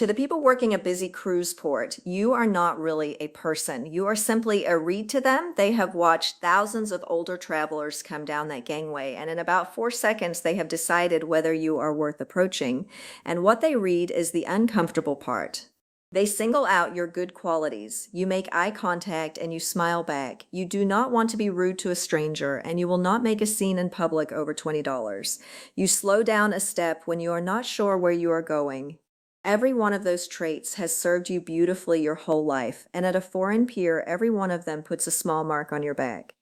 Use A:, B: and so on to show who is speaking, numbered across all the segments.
A: To the people working a busy cruise port, you are not really a person. You are simply a read to them. They have watched thousands of older travelers come down that gangway, and in about 4 seconds, they have decided whether you are worth approaching. And what they read is the uncomfortable part. They single out your good qualities. You make eye contact and you smile back. You do not want to be rude to a stranger, and you will not make a scene in public over $20. You slow down a step when you are not sure where you are going. Every one of those traits has served you beautifully your whole life, and at a foreign pier, every one of them puts a small mark on your back.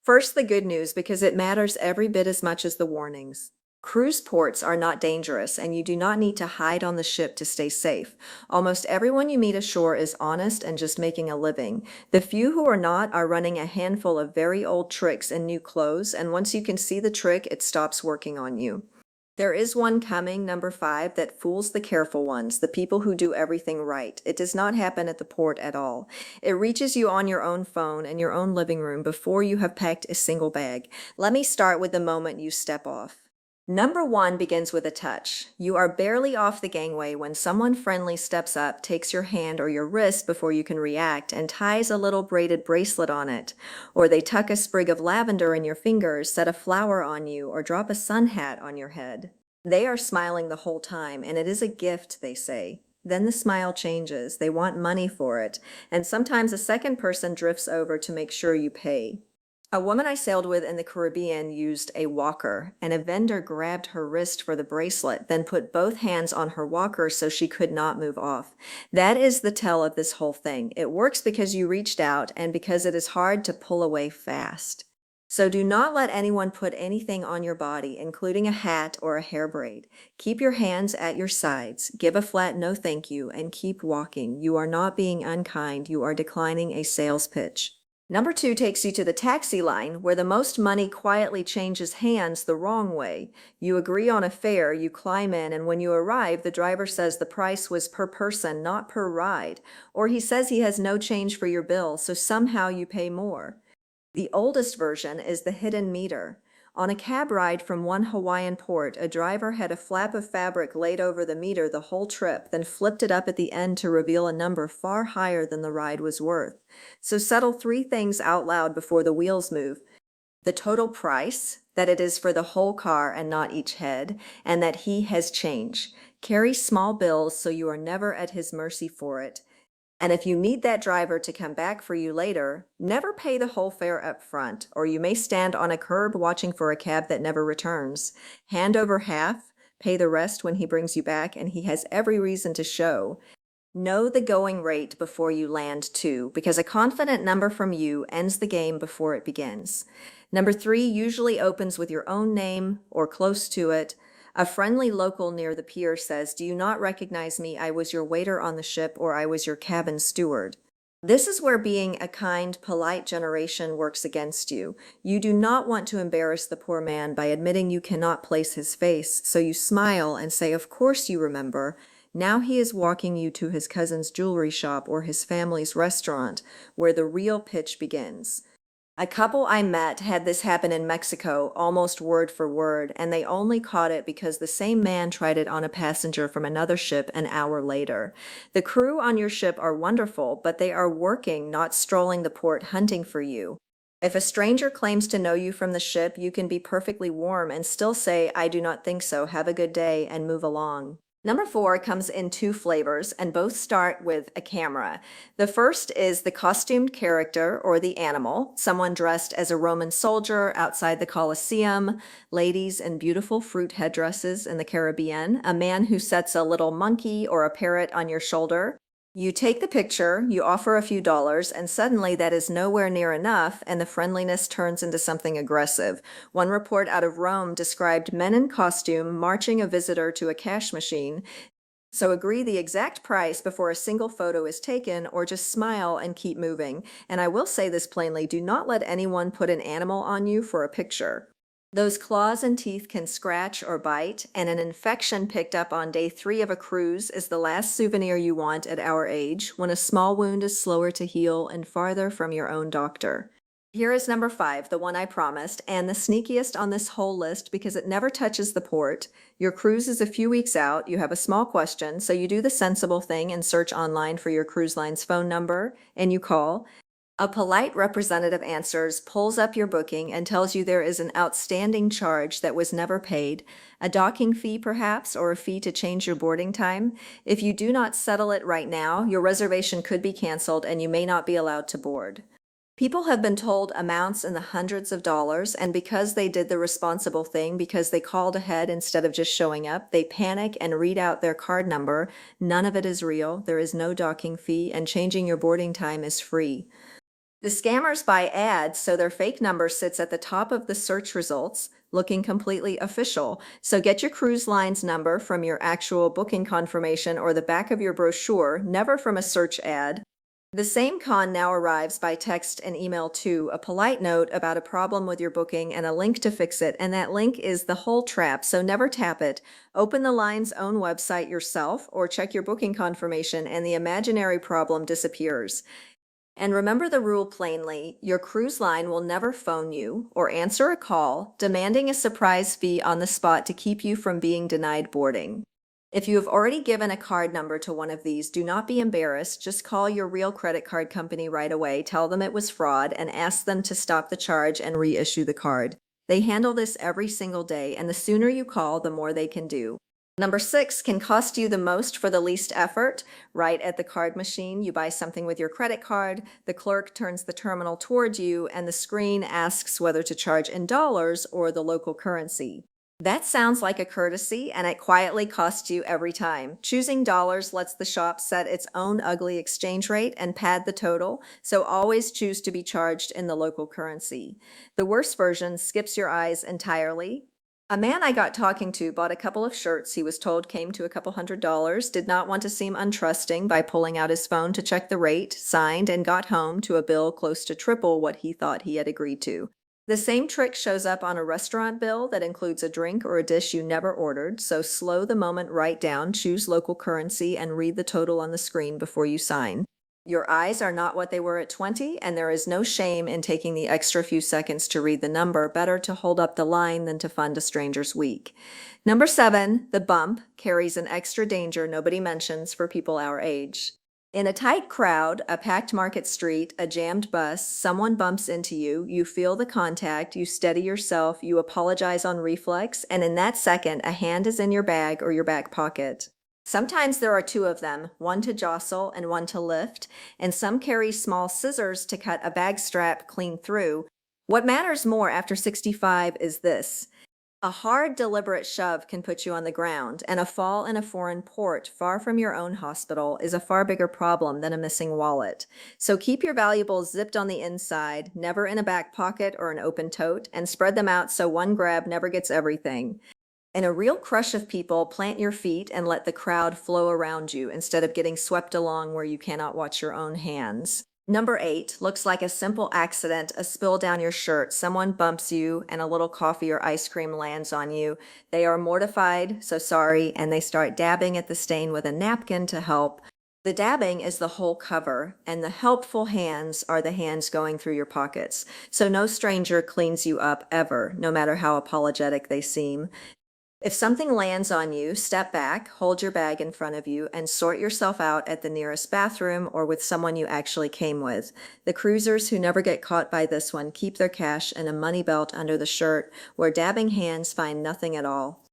A: First, the good news, because it matters every bit as much as the warnings. Cruise ports are not dangerous, and you do not need to hide on the ship to stay safe. Almost everyone you meet ashore is honest and just making a living. The few who are not are running a handful of very old tricks in new clothes, and once you can see the trick, it stops working on you. There is one coming, number 5, that fools the careful ones, the people who do everything right. It does not happen at the port at all. It reaches you on your own phone in your own living room before you have packed a single bag. Let me start with the moment you step off. Number 1 begins with a touch. You are barely off the gangway when someone friendly steps up, takes your hand or your wrist before you can react, and ties a little braided bracelet on it. Or they tuck a sprig of lavender in your fingers, set a flower on you, or drop a sun hat on your head. They are smiling the whole time, and it is a gift, they say. Then the smile changes. They want money for it, and sometimes a second person drifts over to make sure you pay. A woman I sailed with in the Caribbean used a walker, and a vendor grabbed her wrist for the bracelet, then put both hands on her walker so she could not move off. That is the tell of this whole thing. It works because you reached out and because it is hard to pull away fast. So do not let anyone put anything on your body, including a hat or a hair braid. Keep your hands at your sides, give a flat no thank you, and keep walking. You are not being unkind, you are declining a sales pitch. Number 2 takes you to the taxi line, where the most money quietly changes hands the wrong way. You agree on a fare, you climb in, and when you arrive, the driver says the price was per person, not per ride. Or he says he has no change for your bill, so somehow you pay more. The oldest version is the hidden meter. On a cab ride from one Hawaiian port, a driver had a flap of fabric laid over the meter the whole trip, then flipped it up at the end to reveal a number far higher than the ride was worth. So settle 3 things out loud before the wheels move. The total price, that it is for the whole car and not each head, and that he has change. Carry small bills so you are never at his mercy for it. And if you need that driver to come back for you later, never pay the whole fare up front, or you may stand on a curb watching for a cab that never returns. Hand over half, pay the rest when he brings you back, and he has every reason to show. Know the going rate before you land too, because a confident number from you ends the game before it begins. Number 3 usually opens with your own name or close to it. A friendly local near the pier says, "Do you not recognize me? I was your waiter on the ship, or I was your cabin steward." This is where being a kind, polite generation works against you. You do not want to embarrass the poor man by admitting you cannot place his face, so you smile and say, "Of course you remember." Now he is walking you to his cousin's jewelry shop or his family's restaurant, where the real pitch begins. A couple I met had this happen in Mexico, almost word for word, and they only caught it because the same man tried it on a passenger from another ship an hour later. The crew on your ship are wonderful, but they are working, not strolling the port hunting for you. If a stranger claims to know you from the ship, you can be perfectly warm and still say, "I do not think so, have a good day," and move along. Number 4 comes in 2 flavors, and both start with a camera. The first is the costumed character or the animal, someone dressed as a Roman soldier outside the Colosseum, ladies in beautiful fruit headdresses in the Caribbean, a man who sets a little monkey or a parrot on your shoulder. You take the picture, you offer a few dollars, and suddenly that is nowhere near enough, and the friendliness turns into something aggressive. One report out of Rome described men in costume marching a visitor to a cash machine. So agree the exact price before a single photo is taken, or just smile and keep moving. And I will say this plainly, do not let anyone put an animal on you for a picture. Those claws and teeth can scratch or bite, and an infection picked up on day 3 of a cruise is the last souvenir you want at our age, when a small wound is slower to heal and farther from your own doctor. Here is number 5, the one I promised, and the sneakiest on this whole list because it never touches the port. Your cruise is a few weeks out. You have a small question, so you do the sensible thing and search online for your cruise line's phone number, and you call. A polite representative answers, pulls up your booking, and tells you there is an outstanding charge that was never paid, a docking fee perhaps, or a fee to change your boarding time. If you do not settle it right now, your reservation could be canceled and you may not be allowed to board. People have been told amounts in the hundreds of dollars, and because they did the responsible thing, because they called ahead instead of just showing up, they panic and read out their card number. None of it is real. There is no docking fee, and changing your boarding time is free. The scammers buy ads, so their fake number sits at the top of the search results, looking completely official. So get your cruise line's number from your actual booking confirmation or the back of your brochure, never from a search ad. The same con now arrives by text and email too, a polite note about a problem with your booking and a link to fix it, and that link is the whole trap, so never tap it. Open the line's own website yourself or check your booking confirmation and the imaginary problem disappears. And remember the rule plainly, your cruise line will never phone you or answer a call demanding a surprise fee on the spot to keep you from being denied boarding. If you have already given a card number to one of these, do not be embarrassed. Just call your real credit card company right away, tell them it was fraud, and ask them to stop the charge and reissue the card. They handle this every single day, and the sooner you call, the more they can do. Number 6 can cost you the most for the least effort. Right at the card machine, you buy something with your credit card, the clerk turns the terminal towards you, and the screen asks whether to charge in dollars or the local currency. That sounds like a courtesy, and it quietly costs you every time. Choosing dollars lets the shop set its own ugly exchange rate and pad the total, so always choose to be charged in the local currency. The worst version skips your eyes entirely. A man I got talking to bought a couple of shirts he was told came to a couple $100, did not want to seem untrusting by pulling out his phone to check the rate, signed, and got home to a bill close to triple what he thought he had agreed to. The same trick shows up on a restaurant bill that includes a drink or a dish you never ordered, so slow the moment right down, choose local currency, and read the total on the screen before you sign. Your eyes are not what they were at 20, and there is no shame in taking the extra few seconds to read the number. Better to hold up the line than to fund a stranger's week. Number 7, the bump, carries an extra danger nobody mentions for people our age. In a tight crowd, a packed market street, a jammed bus, someone bumps into you, you feel the contact, you steady yourself, you apologize on reflex, and in that second, a hand is in your bag or your back pocket. Sometimes there are two of them, one to jostle and one to lift, and some carry small scissors to cut a bag strap clean through. What matters more after 65 is this. A hard, deliberate shove can put you on the ground, and a fall in a foreign port far from your own hospital is a far bigger problem than a missing wallet. So keep your valuables zipped on the inside, never in a back pocket or an open tote, and spread them out so one grab never gets everything. In a real crush of people, plant your feet and let the crowd flow around you instead of getting swept along where you cannot watch your own hands. Number 8 looks like a simple accident, a spill down your shirt. Someone bumps you and a little coffee or ice cream lands on you. They are mortified, so sorry, and they start dabbing at the stain with a napkin to help. The dabbing is the whole cover, and the helpful hands are the hands going through your pockets. So no stranger cleans you up ever, no matter how apologetic they seem. If something lands on you, step back, hold your bag in front of you, and sort yourself out at the nearest bathroom or with someone you actually came with. The cruisers who never get caught by this one keep their cash in a money belt under the shirt, where dabbing hands find nothing at all.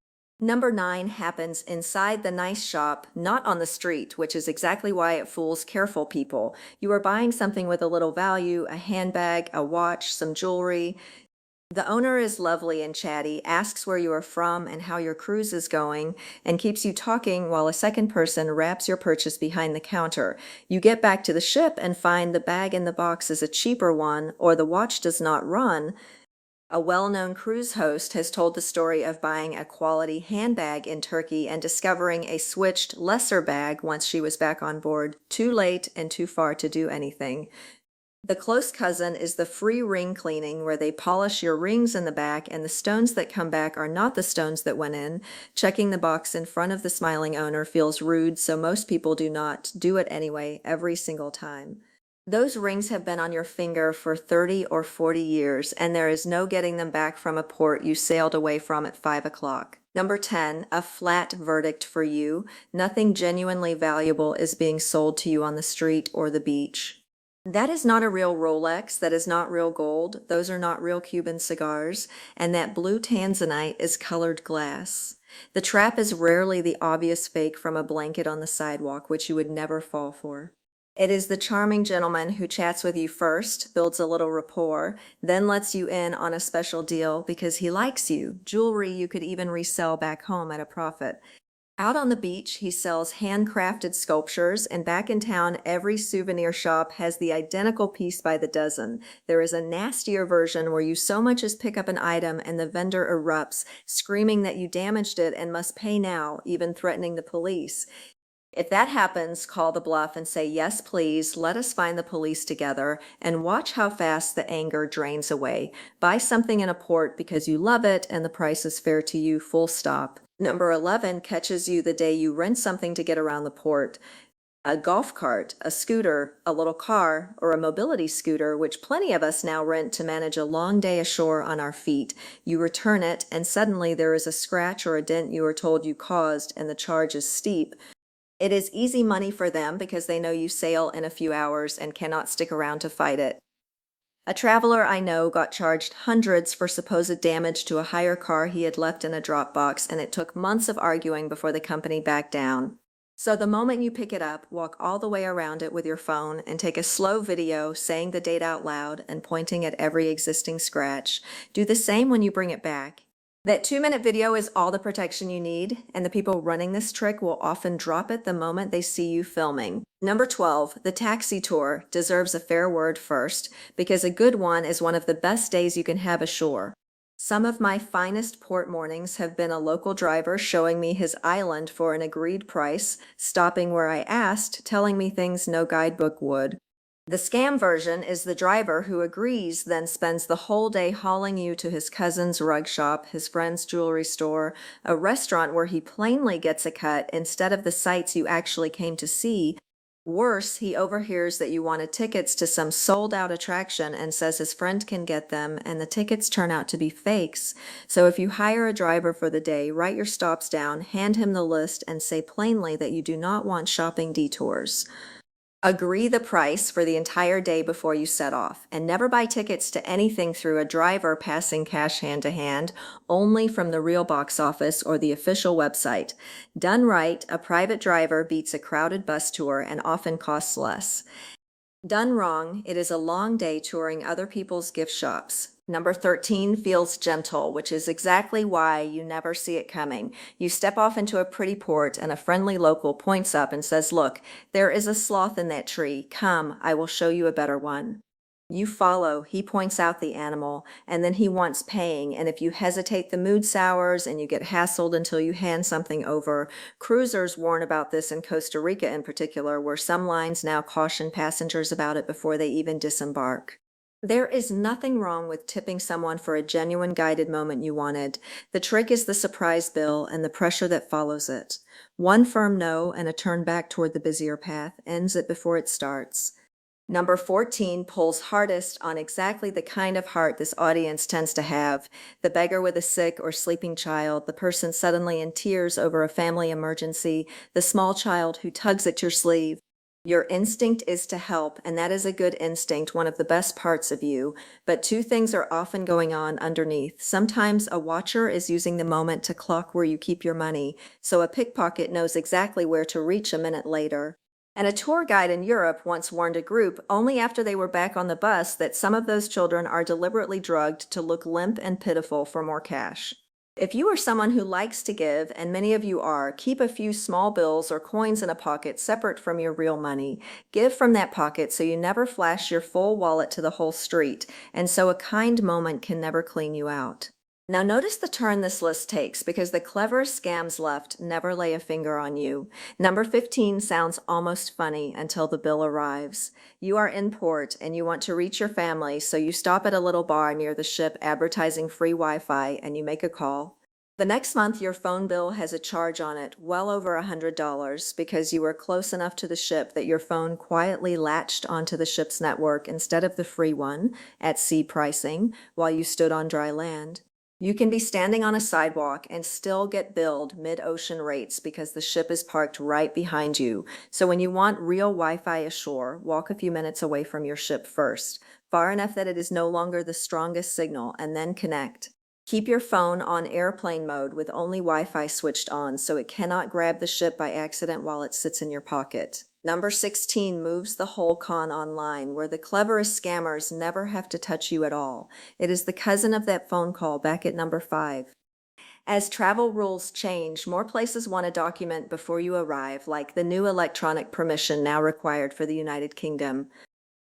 A: Number 9 happens inside the nice shop, not on the street, which is exactly why it fools careful people. You are buying something with a little value, a handbag, a watch, some jewelry. The owner is lovely and chatty, asks where you are from and how your cruise is going, and keeps you talking while a second person wraps your purchase behind the counter. You get back to the ship and find the bag in the box is a cheaper one, or the watch does not run. A well-known cruise host has told the story of buying a quality handbag in Turkey and discovering a switched, lesser bag once she was back on board, too late and too far to do anything. The close cousin is the free ring cleaning, where they polish your rings in the back and the stones that come back are not the stones that went in. Checking the box in front of the smiling owner feels rude, so most people do not do it anyway every single time. Those rings have been on your finger for 30 or 40 years, and there is no getting them back from a port you sailed away from at 5 o'clock. Number 10, a flat verdict for you. Nothing genuinely valuable is being sold to you on the street or the beach. That is not a real Rolex. That is not real gold. Those are not real Cuban cigars. And that blue tanzanite is colored glass. The trap is rarely the obvious fake from a blanket on the sidewalk, which you would never fall for. It is the charming gentleman who chats with you first, builds a little rapport, then lets you in on a special deal because he likes you, jewelry you could even resell back home at a profit. Out on the beach, he sells handcrafted sculptures, and back in town, every souvenir shop has the identical piece by the dozen. There is a nastier version where you so much as pick up an item and the vendor erupts, screaming that you damaged it and must pay now, even threatening the police. If that happens, call the bluff and say, yes, please, let us find the police together, and watch how fast the anger drains away. Buy something in a port because you love it and the price is fair to you, full stop. Number 11 catches you the day you rent something to get around the port. A golf cart, a scooter, a little car, or a mobility scooter, which plenty of us now rent to manage a long day ashore on our feet. You return it, and suddenly there is a scratch or a dent you are told you caused, and the charge is steep. It is easy money for them because they know you sail in a few hours and cannot stick around to fight it. A traveler I know got charged hundreds for supposed damage to a hire car he had left in a drop box, and it took months of arguing before the company backed down. So the moment you pick it up, walk all the way around it with your phone and take a slow video saying the date out loud and pointing at every existing scratch. Do the same when you bring it back. That 2-minute video is all the protection you need, and the people running this trick will often drop it the moment they see you filming. Number 12, the taxi tour deserves a fair word first, because a good one is one of the best days you can have ashore. Some of my finest port mornings have been a local driver showing me his island for an agreed price, stopping where I asked, telling me things no guidebook would. The scam version is the driver who agrees, then spends the whole day hauling you to his cousin's rug shop, his friend's jewelry store, a restaurant where he plainly gets a cut instead of the sights you actually came to see. Worse, he overhears that you wanted tickets to some sold-out attraction and says his friend can get them, and the tickets turn out to be fakes. So if you hire a driver for the day, write your stops down, hand him the list, and say plainly that you do not want shopping detours. Agree the price for the entire day before you set off, and never buy tickets to anything through a driver passing cash hand to hand, only from the real box office or the official website. Done right, a private driver beats a crowded bus tour and often costs less. Done wrong, it is a long day touring other people's gift shops. Number 13 feels gentle, which is exactly why you never see it coming. You step off into a pretty port and a friendly local points up and says, look, there is a sloth in that tree. Come, I will show you a better one. You follow, he points out the animal, and then he wants paying, and if you hesitate, the mood sours and you get hassled until you hand something over. Cruisers warn about this in Costa Rica in particular, where some lines now caution passengers about it before they even disembark. There is nothing wrong with tipping someone for a genuine guided moment you wanted. The trick is the surprise bill and the pressure that follows it. One firm no and a turn back toward the busier path ends it before it starts. Number 14 pulls hardest on exactly the kind of heart this audience tends to have. The beggar with a sick or sleeping child, the person suddenly in tears over a family emergency, the small child who tugs at your sleeve. Your instinct is to help, and that is a good instinct, one of the best parts of you. But two things are often going on underneath. Sometimes a watcher is using the moment to clock where you keep your money, so a pickpocket knows exactly where to reach a minute later. And a tour guide in Europe once warned a group, only after they were back on the bus, that some of those children are deliberately drugged to look limp and pitiful for more cash. If you are someone who likes to give, and many of you are, keep a few small bills or coins in a pocket separate from your real money. Give from that pocket so you never flash your full wallet to the whole street, and so a kind moment can never clean you out. Now notice the turn this list takes, because the cleverest scams left never lay a finger on you. Number 15 sounds almost funny until the bill arrives. You are in port and you want to reach your family, so you stop at a little bar near the ship advertising free Wi-Fi and you make a call. The next month, your phone bill has a charge on it well over $100 because you were close enough to the ship that your phone quietly latched onto the ship's network instead of the free one at sea pricing while you stood on dry land. You can be standing on a sidewalk and still get billed mid-ocean rates because the ship is parked right behind you. So when you want real Wi-Fi ashore, walk a few minutes away from your ship first, far enough that it is no longer the strongest signal, and then connect. Keep your phone on airplane mode with only Wi-Fi switched on so it cannot grab the ship by accident while it sits in your pocket. Number 16 moves the whole con online, where the cleverest scammers never have to touch you at all. It is the cousin of that phone call back at number 5. As travel rules change, more places want a document before you arrive, like the new electronic permission now required for the United Kingdom.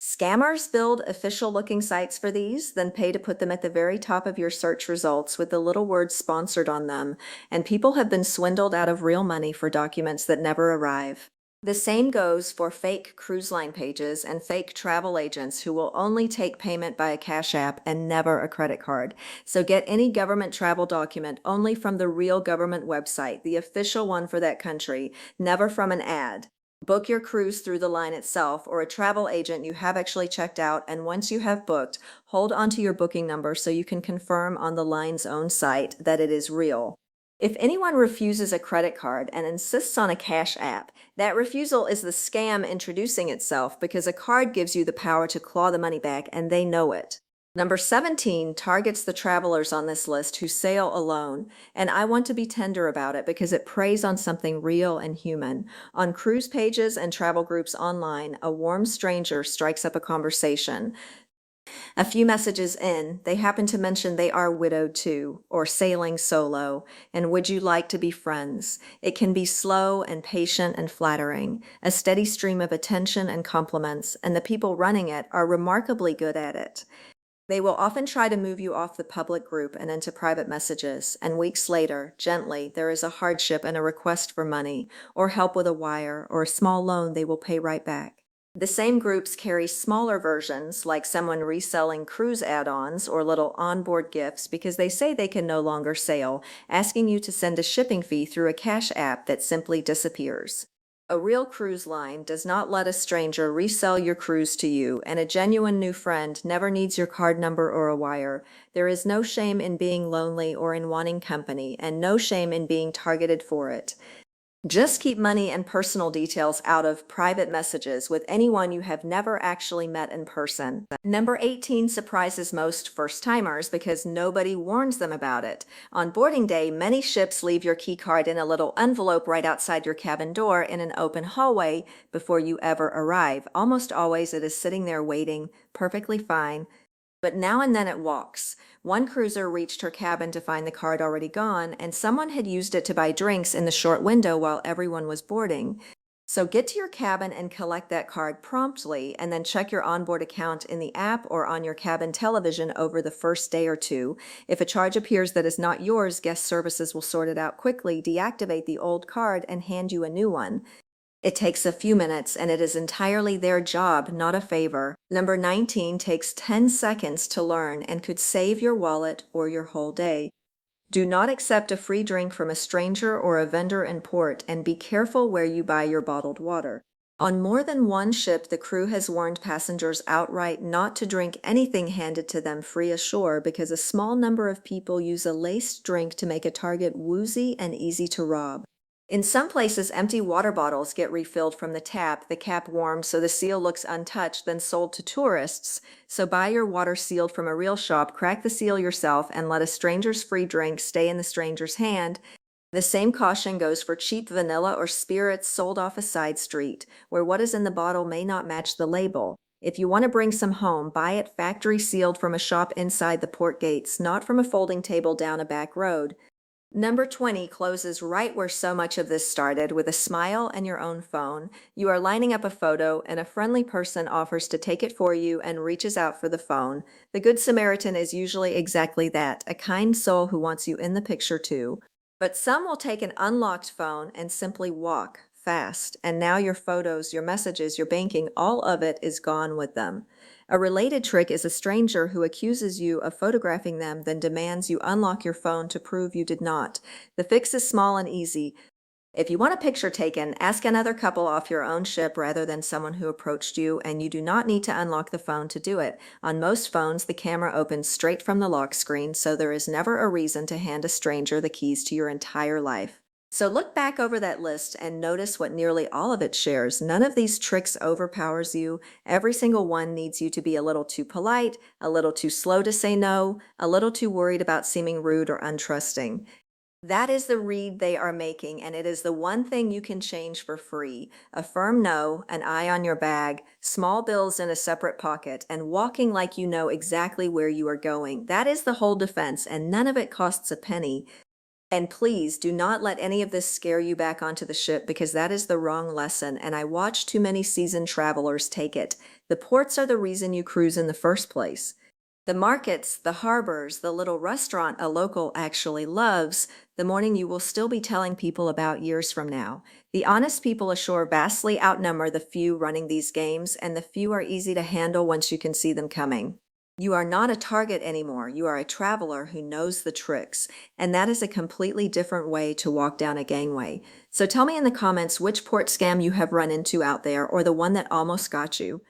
A: Scammers build official-looking sites for these, then pay to put them at the very top of your search results with the little word "sponsored" on them, and people have been swindled out of real money for documents that never arrive. The same goes for fake cruise line pages and fake travel agents who will only take payment by a cash app and never a credit card. So get any government travel document only from the real government website, the official one for that country, never from an ad. Book your cruise through the line itself or a travel agent you have actually checked out, and once you have booked, hold onto your booking number so you can confirm on the line's own site that it is real. If anyone refuses a credit card and insists on a cash app, that refusal is the scam introducing itself because a card gives you the power to claw the money back, and they know it. Number 17 targets the travelers on this list who sail alone, and I want to be tender about it because it preys on something real and human. On cruise pages and travel groups online, a warm stranger strikes up a conversation. A few messages in, they happen to mention they are widowed too, or sailing solo, and would you like to be friends? It can be slow and patient and flattering, a steady stream of attention and compliments, and the people running it are remarkably good at it. They will often try to move you off the public group and into private messages, and weeks later, gently, there is a hardship and a request for money, or help with a wire, or a small loan they will pay right back. The same groups carry smaller versions, like someone reselling cruise add-ons or little onboard gifts because they say they can no longer sail, asking you to send a shipping fee through a cash app that simply disappears. A real cruise line does not let a stranger resell your cruise to you, and a genuine new friend never needs your card number or a wire. There is no shame in being lonely or in wanting company, and no shame in being targeted for it. Just keep money and personal details out of private messages with anyone you have never actually met in person. Number 18 surprises most first-timers because nobody warns them about it. On boarding day, many ships leave your key card in a little envelope right outside your cabin door in an open hallway before you ever arrive. Almost always it is sitting there waiting, perfectly fine. But now and then it walks. One cruiser reached her cabin to find the card already gone, and someone had used it to buy drinks in the short window while everyone was boarding. So get to your cabin and collect that card promptly, and then check your onboard account in the app or on your cabin television over the first day or two. If a charge appears that is not yours, guest services will sort it out quickly, deactivate the old card, and hand you a new one. It takes a few minutes, and it is entirely their job, not a favor. Number 19 takes 10 seconds to learn and could save your wallet or your whole day. Do not accept a free drink from a stranger or a vendor in port, and be careful where you buy your bottled water. On more than one ship, the crew has warned passengers outright not to drink anything handed to them free ashore because a small number of people use a laced drink to make a target woozy and easy to rob. In some places, empty water bottles get refilled from the tap, the cap warmed so the seal looks untouched, then sold to tourists. So buy your water sealed from a real shop, crack the seal yourself, and let a stranger's free drink stay in the stranger's hand. The same caution goes for cheap vanilla or spirits sold off a side street, where what is in the bottle may not match the label. If you want to bring some home, buy it factory sealed from a shop inside the port gates, not from a folding table down a back road. Number 20 closes right where so much of this started, with a smile and your own phone. You are lining up a photo, and a friendly person offers to take it for you and reaches out for the phone. The Good Samaritan is usually exactly that, a kind soul who wants you in the picture too. But some will take an unlocked phone and simply walk, fast. And now your photos, your messages, your banking, all of it is gone with them. A related trick is a stranger who accuses you of photographing them, then demands you unlock your phone to prove you did not. The fix is small and easy. If you want a picture taken, ask another couple off your own ship rather than someone who approached you, and you do not need to unlock the phone to do it. On most phones, the camera opens straight from the lock screen, so there is never a reason to hand a stranger the keys to your entire life. So look back over that list and notice what nearly all of it shares. None of these tricks overpowers you. Every single one needs you to be a little too polite, a little too slow to say no, a little too worried about seeming rude or untrusting. That is the read they are making, and it is the one thing you can change for free. A firm no, an eye on your bag, small bills in a separate pocket, and walking like you know exactly where you are going. That is the whole defense, and none of it costs a penny. And please do not let any of this scare you back onto the ship, because that is the wrong lesson, and I watch too many seasoned travelers take it. The ports are the reason you cruise in the first place. The markets, the harbors, the little restaurant a local actually loves, the morning you will still be telling people about years from now. The honest people ashore vastly outnumber the few running these games, and the few are easy to handle once you can see them coming. You are not a target anymore. You are a traveler who knows the tricks, and that is a completely different way to walk down a gangway. So tell me in the comments which port scam you have run into out there, or the one that almost got you.